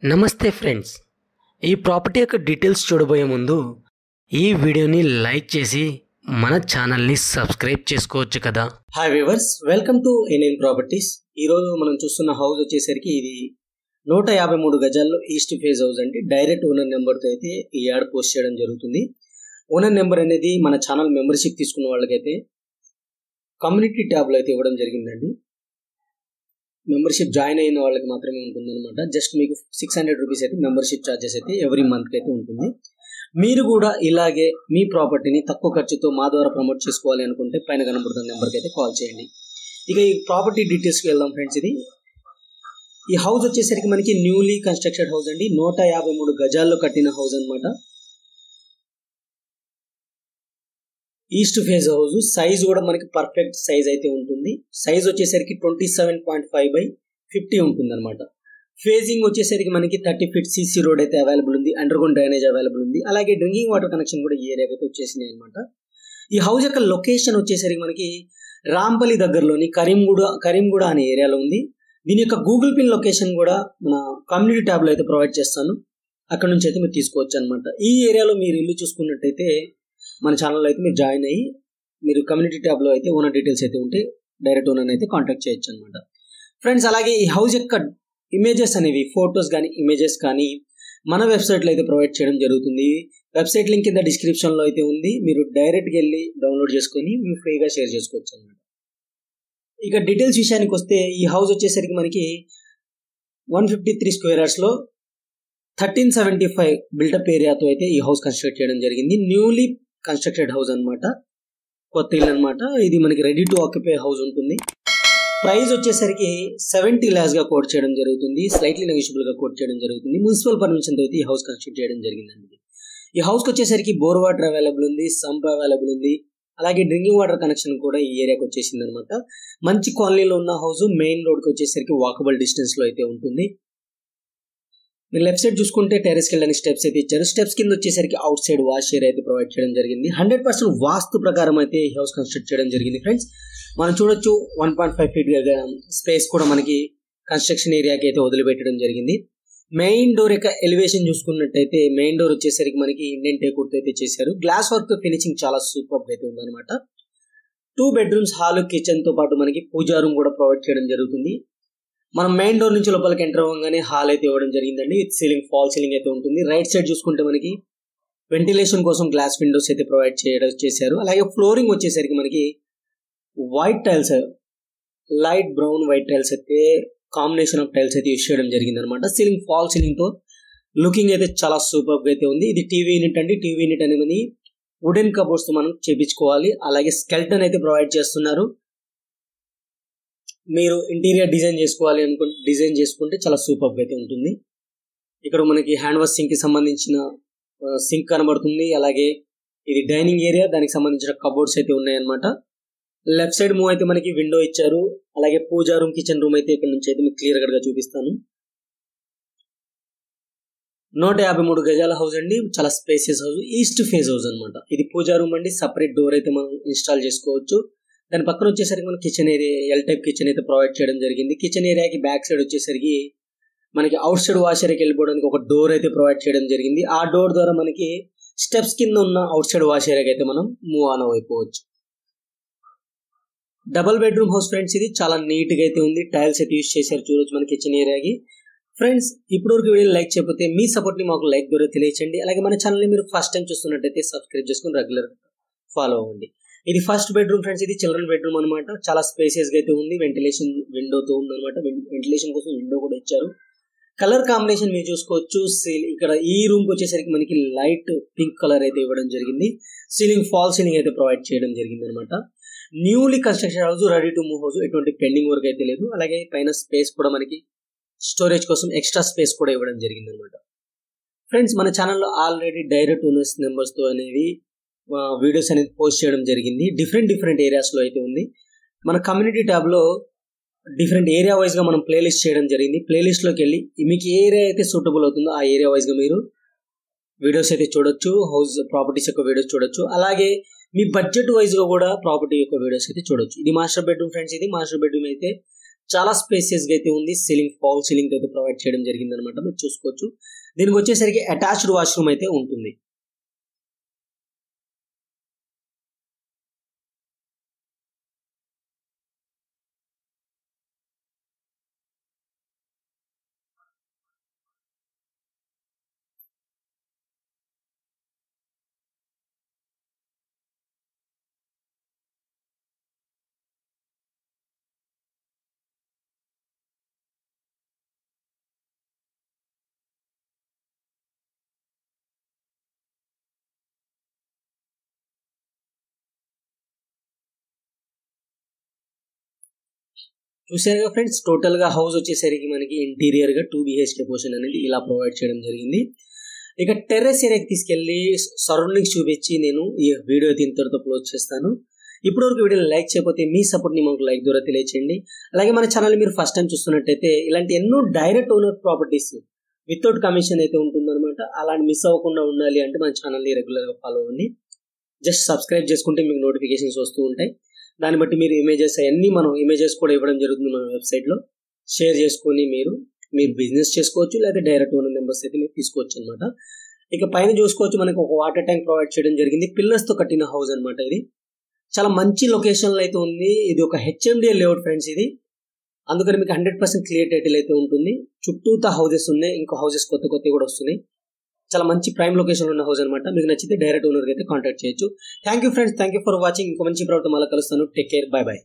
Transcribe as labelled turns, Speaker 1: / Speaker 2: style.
Speaker 1: నమస్తే ఫ్రెండ్స్, ఈ ప్రాపర్టీ యొక్క డీటెయిల్స్ చూడబోయే ముందు ఈ వీడియోని లైక్ చేసి మన ఛానల్ని సబ్స్క్రైబ్ చేసుకోవచ్చు కదా.
Speaker 2: Hi viewers, welcome to NN properties. ఈరోజు మనం చూస్తున్న హౌస్ వచ్చేసరికి ఇది 153 గజాల్లో ఈస్ట్ ఫేజ్ హౌస్ అండి. డైరెక్ట్ ఓనర్ నెంబర్తో అయితే ఈ యాడ్ పోస్ట్ చేయడం జరుగుతుంది. ఓనర్ నెంబర్ అనేది మన ఛానల్ మెంబర్షిప్ తీసుకున్న వాళ్ళకైతే కమ్యూనిటీ ట్యాబ్లో అయితే ఇవ్వడం జరిగిందండి. మెంబర్షిప్ జాయిన్ అయిన వాళ్ళకి మాత్రమే ఉంటుంది అనమాట. జస్ట్ మీకు 600 రూపీస్ అయితే మెంబర్షిప్ ఛార్జెస్ అయితే ఎవ్రీ మంత్కి అయితే ఉంటుంది. మీరు కూడా ఇలాగే మీ ప్రాపర్టీని తక్కువ ఖర్చుతో మా ద్వారా ప్రమోట్ చేసుకోవాలి అనుకుంటే పైన కనబడుతున్న నెంబర్కి అయితే కాల్ చేయండి. ఇక ఈ ప్రాపర్టీ డీటెయిల్స్కి వెళ్దాం ఫ్రెండ్స్. ఈ హౌస్ వచ్చేసరికి మనకి న్యూలీ కన్స్ట్రక్టెడ్ హౌస్ అండి. 153 గజాల్లో కట్టిన హౌస్ అనమాట. ఈస్ట్ ఫేజ్ హౌస్ సైజ్ కూడా మనకి పర్ఫెక్ట్ సైజ్ అయితే ఉంటుంది. సైజ్ వచ్చేసరికి 27.5/50 ఉంటుంది అనమాట. ఫేజింగ్ వచ్చేసరికి మనకి 30 ఫీట్ సిసి రోడ్ అయితే అవైలబుల్ ఉంది. అండర్ గ్రౌండ్ డ్రైనేజ్ అవైలబుల్ ఉంది. అలాగే డ్రింకింగ్ వాటర్ కనెక్షన్ కూడా ఈ ఏరియాకి అయితే వచ్చేసినాయి అనమాట. ఈ హౌస్ యొక్క లొకేషన్ వచ్చేసరికి మనకి రాంపల్లి దగ్గరలోని కరీంగూడ అనే ఏరియాలో ఉంది. దీని యొక్క గూగుల్ పిన్ లొకేషన్ కూడా మన కమ్యూనిటీ ట్యాబ్లో అయితే ప్రొవైడ్ చేస్తాను. అక్కడ నుంచి అయితే మీరు తీసుకోవచ్చు అనమాట. ఈ ఏరియాలో మీరు ఇల్లు చూసుకున్నట్టయితే మన ఛానల్లో అయితే మీరు జాయిన్ అయ్యి మీరు కమ్యూనిటీ ట్యాబ్లో అయితే ఓనర్ డీటెయిల్స్ అయితే ఉంటే డైరెక్ట్ ఓనర్ని అయితే కాంటాక్ట్ చేయొచ్చు అనమాట. ఫ్రెండ్స్, అలాగే ఈ హౌస్ యొక్క ఇమేజెస్ అనేవి, ఫొటోస్ కానీ ఇమేజెస్ కానీ మన వెబ్సైట్లో అయితే ప్రొవైడ్ చేయడం జరుగుతుంది. వెబ్సైట్ లింక్ కింద డిస్క్రిప్షన్లో అయితే ఉంది. మీరు డైరెక్ట్గా వెళ్ళి డౌన్లోడ్ చేసుకొని మీరు ఫ్రీగా షేర్ చేసుకోవచ్చు అనమాట. ఇక డీటెయిల్స్ విషయానికి వస్తే ఈ హౌస్ వచ్చేసరికి మనకి 153 స్క్వేర్ యార్డ్స్లో 1375 బిల్డప్ ఏరియాతో అయితే ఈ హౌస్ కన్స్ట్రక్ట్ చేయడం జరిగింది. న్యూలీ కన్స్ట్రక్టెడ్ హౌస్ అనమాట, కొత్త ఇల్లు అనమాట. ఇది మనకి రెడీ టు ఆక్యుపై హౌస్ ఉంటుంది. ప్రైస్ వచ్చేసరికి 70 lakhs గా కోట్ చేయడం జరుగుతుంది. స్లైట్లీ నెగోషియబుల్ గా కోట్ చేయడం జరుగుతుంది. మున్సిపల్ పర్మిషన్ తో అయితే ఈ హౌస్ కన్స్ట్రక్ట్ చేయడం జరిగిందండి. ఈ హౌస్ కి వచ్చేసరికి బోర్ వాటర్ అవైలబుల్ ఉంది, సంప్ అవైలబుల్ ఉంది. అలాగే డ్రింకింగ్ వాటర్ కనెక్షన్ కూడా ఈ ఏరియాకి వచ్చేసింది అనమాట. మంచి కాలనీలో ఉన్న హౌస్ మెయిన్ రోడ్ కి వచ్చేసరికి వాకబుల్ డిస్టెన్స్ లో అయితే ఉంటుంది. మీరు లెఫ్ట్ సైడ్ చూసుకుంటే టెరెస్కి వెళ్ళడానికి స్టెప్స్ అయితే ఇచ్చారు. స్టెప్స్ కింద వచ్చేసరికి అవుట్ సైడ్ వాష్ ఏరియా అయితే ప్రొవైడ్ చేయడం జరిగింది. 100% వాస్తు ప్రకారం అయితే ఈ హౌస్ కన్స్ట్రక్ట్ చేయడం జరిగింది ఫ్రెండ్స్. మనం చూడొచ్చు 1.5 ఫీట్ స్పేస్ కూడా మనకి కన్స్ట్రక్షన్ ఏరియాకి అయితే వదిలిపెట్టడం జరిగింది. మెయిన్ డోర్ యొక్క ఎలివేషన్ చూసుకున్నట్టయితే మెయిన్ డోర్ వచ్చేసరికి మనకి ఇండియన్ టేకుడ్ అయితే చేశారు. గ్లాస్ వర్క్ ఫినిషింగ్ చాలా సూపర్ అయితే ఉందన్నమాట. 2 బెడ్రూమ్స్, హాల్, కిచెన్ తో పాటు మనకి పూజా రూమ్ కూడా ప్రొవైడ్ చేయడం జరుగుతుంది. మనం మెయిన్ డోర్ నుంచి లోపలికి ఎంటర్ అవ్వగానే హాల్ అయితే ఇవ్వడం జరిగిందండి. విత్ సీలింగ్, ఫాల్ సీలింగ్ అయితే ఉంటుంది. రైట్ సైడ్ చూసుకుంటే మనకి వెంటిలేషన్ కోసం గ్లాస్ విండోస్ అయితే ప్రొవైడ్ చేశారు. అలాగే ఫ్లోరింగ్ వచ్చేసరికి మనకి white tiles, light brown white tiles అయితే కాంబినేషన్ ఆఫ్ టైల్స్ అయితే యూస్ చేయడం జరిగింది అనమాట. సీలింగ్, ఫాల్ సీలింగ్ తో లుకింగ్ అయితే చాలా సూపర్ అయితే ఉంది. ఇది టీవీ యూనిట్ అండి. టీవీ యూనిట్ అనేది వుడెన్ కబోర్డ్స్ తో మనం చేపించుకోవాలి. అలాగే స్కెల్టన్ అయితే ప్రొవైడ్ చేస్తున్నారు. మీరు ఇంటీరియర్ డిజైన్ చేసుకుంటే చాలా సూపర్ అయితే ఉంటుంది. ఇక్కడ మనకి హ్యాండ్ వాష్ సింక్ కి సంబంధించిన సింక్ కనబడుతుంది. అలాగే ఇది డైనింగ్ ఏరియా, దానికి సంబంధించిన కబోర్డ్స్ అయితే ఉన్నాయన్నమాట. లెఫ్ట్ సైడ్ మూవ్ అయితే మనకి విండో ఇచ్చారు. అలాగే పూజా రూమ్, కిచెన్ రూమ్ అయితే ఇక్కడ నుంచి అయితే మీకు క్లియర్ గా చూపిస్తాను. 153 గజాల హౌస్ అండి. చాలా spacious house, east phase house అనమాట. ఇది పూజా రూమ్ అండి. సపరేట్ డోర్ అయితే మనం ఇన్స్టాల్ చేసుకోవచ్చు. దాని పక్కన వచ్చేసరికి మన kitchen area, L type kitchen అయితే ప్రొవైడ్ చేయడం జరిగింది. కిచెన్ ఏరియాకి బ్యాక్ సైడ్ వచ్చేసరికి మనకి అవుట్ సైడ్ వాష్ ఏరియాకి వెళ్ళిపోవడానికి ఒక డోర్ అయితే ప్రొవైడ్ చేయడం జరిగింది. ఆ డోర్ ద్వారా మనకి స్టెప్స్ కింద ఉన్న అవుట్ సైడ్ వాష్ ఏరియాకి అయితే మనం మూవ్ ఆన్ అయిపోవచ్చు. Double bedroom house friends. ఇది చాలా నీట్ గా అయితే ఉంది. టైల్స్ అయితే యూస్ చేశారు, చూడొచ్చు మన కిచెన్ ఏరియాకి. ఫ్రెండ్స్, ఇప్పటివరకు వీడియో లైక్ చేయకపోతే మీ సపోర్ట్ ని మాకు లైక్ ద్వారా తెలియచేయండి. అలాగే మన ఛానల్ ని మీరు ఫస్ట్ టైం చూస్తున్నట్టయితే సబ్స్క్రైబ్ చేసుకుని రెగ్యులర్ ఫాలో అవ్వండి. ఇది ఫస్ట్ బెడ్రూమ్ ఫ్రెండ్స్. ఇది చిల్డ్రన్ బెడ్రూమ్ అనమాట. చాలా స్పేసియస్ గా అయితే ఉంది. వెంటిలేషన్ విండోతో ఉంది అనమాట. వెంటిలేషన్ కోసం విండో కూడా ఇచ్చారు. కలర్ కాంబినేషన్ మీరు చూసుకోవచ్చు. ఇక్కడ ఈ రూమ్ కి వచ్చేసరికి మనకి లైట్ పింక్ కలర్ అయితే ఇవ్వడం జరిగింది. సీలింగ్, ఫాల్ సీలింగ్ అయితే ప్రొవైడ్ చేయడం జరిగింది అనమాట. Newly construction house, ready to move house. ఎటువంటి పెండింగ్ వర్క్ అయితే లేదు. అలాగే పైన స్పేస్ కూడా మనకి స్టోరేజ్ కోసం ఎక్స్ట్రా స్పేస్ కూడా ఇవ్వడం జరిగింది అనమాట. ఫ్రెండ్స్, మన ఛానల్లో ఆల్రెడీ డైరెక్ట్ ఓనర్స్ నెంబర్స్ తో అనేవి వీడియోస్ అనేది పోస్ట్ చేయడం జరిగింది. డిఫరెంట్ ఏరియాస్ లో అయితే ఉంది. మన కమ్యూనిటీ ట్యాబ్ లో డిఫరెంట్ ఏరియా వైజ్ గా మనం ప్లేలిస్ట్ చేయడం జరిగింది. ప్లేలిస్ట్ లోకి వెళ్ళి మీకు ఏ ఏరియా అయితే సూటబుల్ అవుతుందో ఆ ఏరియా వైజ్ గా మీరు వీడియోస్ అయితే చూడొచ్చు. హౌస్ ప్రాపర్టీస్ యొక్క వీడియోస్ చూడొచ్చు. అలాగే మీ బడ్జెట్ వైజ్ గా కూడా ప్రాపర్టీ యొక్క వీడియోస్ అయితే చూడొచ్చు. ఇది మాస్టర్ బెడ్రూమ్ ఫ్రెండ్స్. ఇది మాస్టర్ బెడ్రూమ్ అయితే చాలా స్పేసియస్గా అయితే ఉంది. సీలింగ్ ఫాల్ సీలింగ్ అయితే ప్రొవైడ్ చేయడం జరిగింది అనమాట. మీరు చూసుకోవచ్చు. దీనికి వచ్చేసరికి అటాచ్డ్ వాష్రూమ్ అయితే ఉంటుంది. చూసారుగా ఫ్రెండ్స్, టోటల్ గా హౌస్ వచ్చేసరికి మనకి ఇంటీరియర్ గా 2 BHK పోర్షన్ అనేది ఇలా ప్రొవైడ్ చేయడం జరిగింది. ఇక టెర్రస్ ఏరియాకి తీసుకెళ్లి సరౌండింగ్స్ చూపించి నేను ఈ వీడియో ఇంతటితో క్లోజ్ చేస్తాను. ఇప్పటివరకు వీడియోని లైక్ చేయకపోతే మీ సపోర్ట్ ని మాకు లైక్ ద్వారా తెలియచేయండి. అలాగే మన ఛానల్ మీరు ఫస్ట్ టైం చూస్తున్నట్టయితే ఇలాంటి ఎన్నో direct owner properties without commission అయితే ఉంటుందన్నమాట. అలాంటి మిస్ అవ్వకుండా ఉండాలి అంటే మన ఛానల్ ని రెగ్యులర్ గా ఫాలో అవ్వండి. జస్ట్ సబ్స్క్రైబ్ చేసుకుంటే మీకు నోటిఫికేషన్స్ వస్తూ ఉంటాయి. దాన్ని బట్టి మీరు ఇమేజెస్ అవన్నీ మనం ఇమేజెస్ కూడా ఇవ్వడం జరుగుతుంది మన వెబ్సైట్లో. షేర్ చేసుకొని మీరు బిజినెస్ చేసుకోవచ్చు, లేదా డైరెక్ట్ ఓనర్ నెంబర్స్ అయితే మీరు తీసుకోవచ్చు అనమాట. ఇక పైన చూసుకోవచ్చు, మనకు ఒక వాటర్ ట్యాంక్ ప్రొవైడ్ చేయడం జరిగింది. పిల్లర్స్ తో కట్టిన హౌస్ అనమాట. ఇది చాలా మంచి లొకేషన్లో అయితే ఉంది. ఇది ఒక HMDL లేఅవుట్ ఫ్రెండ్స్. ఇది అందుకని మీకు 100% క్లియర్ టైటిల్ అయితే ఉంటుంది. చుట్టూతా హౌసెస్ ఉన్నాయి, ఇంకా హౌసెస్ కొత్త కూడా వస్తున్నాయి. చాలా మంచి ప్రైమ్ లొకేషన్ ఉన్న హౌస్ అనమాట. మీకు నచ్చితే డైరెక్ట్ ఓనర్ అయితే కాంటాక్ట్ చేయొచ్చు. Thank you friends, thank you for watching. ఇంకో మంచి ప్రాబ్లం మళ్ళీ కలుస్తాను. Take care, by by.